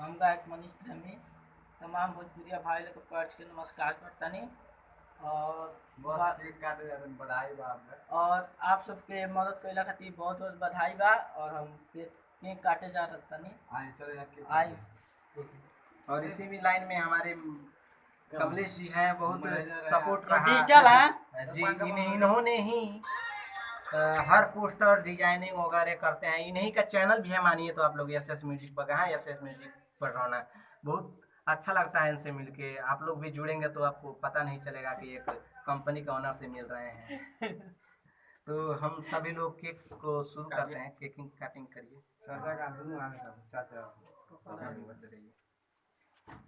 हम गायक मनीष प्रेमी तमाम भोजपुरिया भाई लोग के पैठ के नमस्कार करतानी और बस केक काटे जाते हैं, बधाई बा आपके। और आप सबके मदद कइला खातिर बहुत बहुत बधाई बा। और हम केक काटे जा रहतानी। आइए चले जाके आई और इसी भी लाइन में हमारे कमलेश जी हैं, बहुत सपोर्ट रहा डिजिटल है जी। इन्होंने ही हर पोस्टर डिजाइनिंग वगैरह करते हैं। इन्हीं का चैनल भी है, मानिए तो आप लोग SS म्यूजिक पर हैं, SS म्यूजिक पर रहना। बहुत अच्छा लगता है इनसे मिलके। आप लोग भी जुड़ेंगे तो आपको पता नहीं चलेगा कि एक कंपनी का ऑनर से मिल रहे हैं। तो हम सभी लोग केक को शुरू करते हैं। केकिंग काटिंग करिए। चाचा का दूँ आने का चाचा हैप्पी बर्थडे रहिए।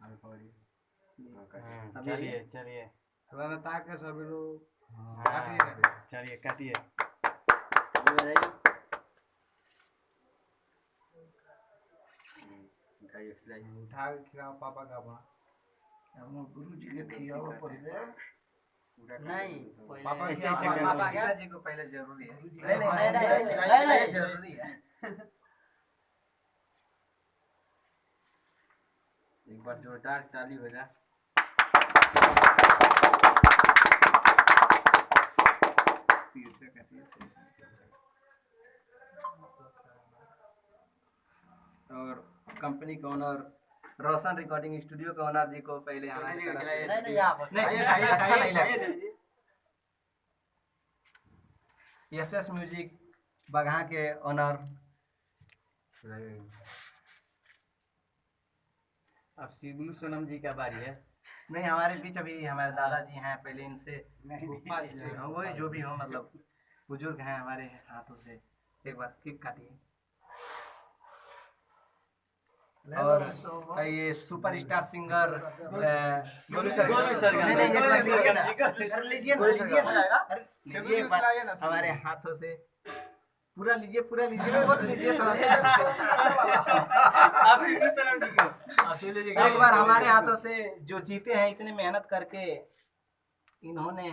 अभी पकड़िए। चलिए चलिए थोड़ा ना ताके सभी लोग चलिए काटिए। उठा के खिलाओ पापा का अपना। गुरु जी के खियाओ पहले। नहीं पापा ऐसे क्या ऐसे पापा पापा क्या? पिताजी को पहले जरूरी है। नहीं, जरूरी है। एक बार जोरदार ताली बजा। और कंपनी का ओनर रोशन रिकॉर्डिंग स्टूडियो का ओनर जी को पहले नहीं आप नहीं अच्छा नहीं लगा। SS म्यूजिक बगहा के ओनर। अब शिबलू सोनम जी का बारी है। नहीं, हमारे बीच अभी हमारे दादाजी हैं, पहले इनसे नहीं वही जो भी हो, मतलब बुजुर्ग हैं हमारे हाथों से। एक बार केक काटिए। और ये सुपरस्टार सिंगर गोलू सर नहीं नहीं एक बार लीजिए ना। अरे लीजिए ना, लीजिए ना, लीजिए एक बार हमारे हाथों से। पूरा लीजिए बहुत लीजिए थोड़ा एक बार हमारे हाथों से जो जीते हैं, इतने मेहनत करके इन्होंने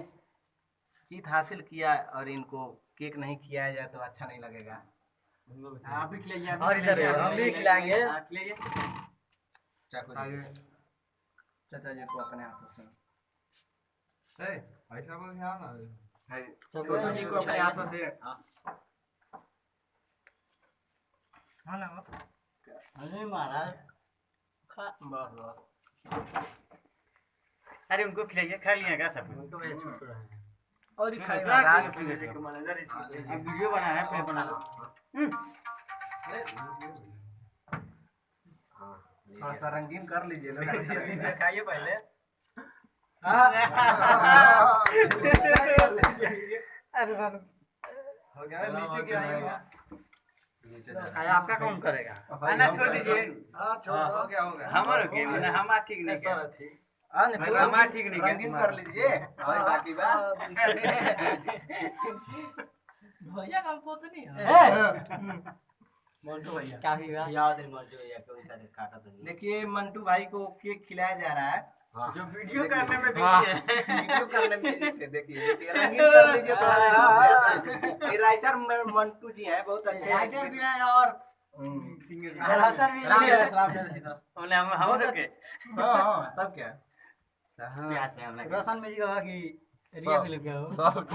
जीत हासिल किया और इनको केक नहीं खिलाया जाए तो अच्छा नहीं लगेगा। आप भी खिलाइए। और इधर हम भी खिलाएंगे। खिलाइए। चाचा जी को अपने हाथों से। ऐसा बोल क्या ना गोलू जी को अपने हाथों से। हाँ ना अरे महाराज बस अरे उनको खिलाइए। खा लिया क्या सब? और वीडियो बना है, फिर बना लो। थोड़ा सा रंगीन कर लीजिए ना। खाइए पहले। हो गया नीचे क्या आएगा आपका कौन करेगा? ना छोड़ दीजिए। हां छोड़ हो गया हमारे के मैंने हमारा ठीक नहीं किया। हमारा ठीक नहीं किया। रंगीन कर लीजिए। और बाकी बात भैया काम तो नहीं है। मंटू भैया क्या ही याद है। मंटू भैया को इधर काटा तो देखिए, मंटू भाई को केक खिलाया जा रहा है। जो वीडियो करने में बिजी है। वीडियो करने में बिजी थे। देखिए रंगीन कर लीजिए थोड़ा। ये राइटर मंटू जी हैं, बहुत अच्छे राइटर भी है और सर भी हमने हम लोग के हाँ तब क्या प्यास है हम लोग। रोशन में जी का कि रिया फिल्म के हो सब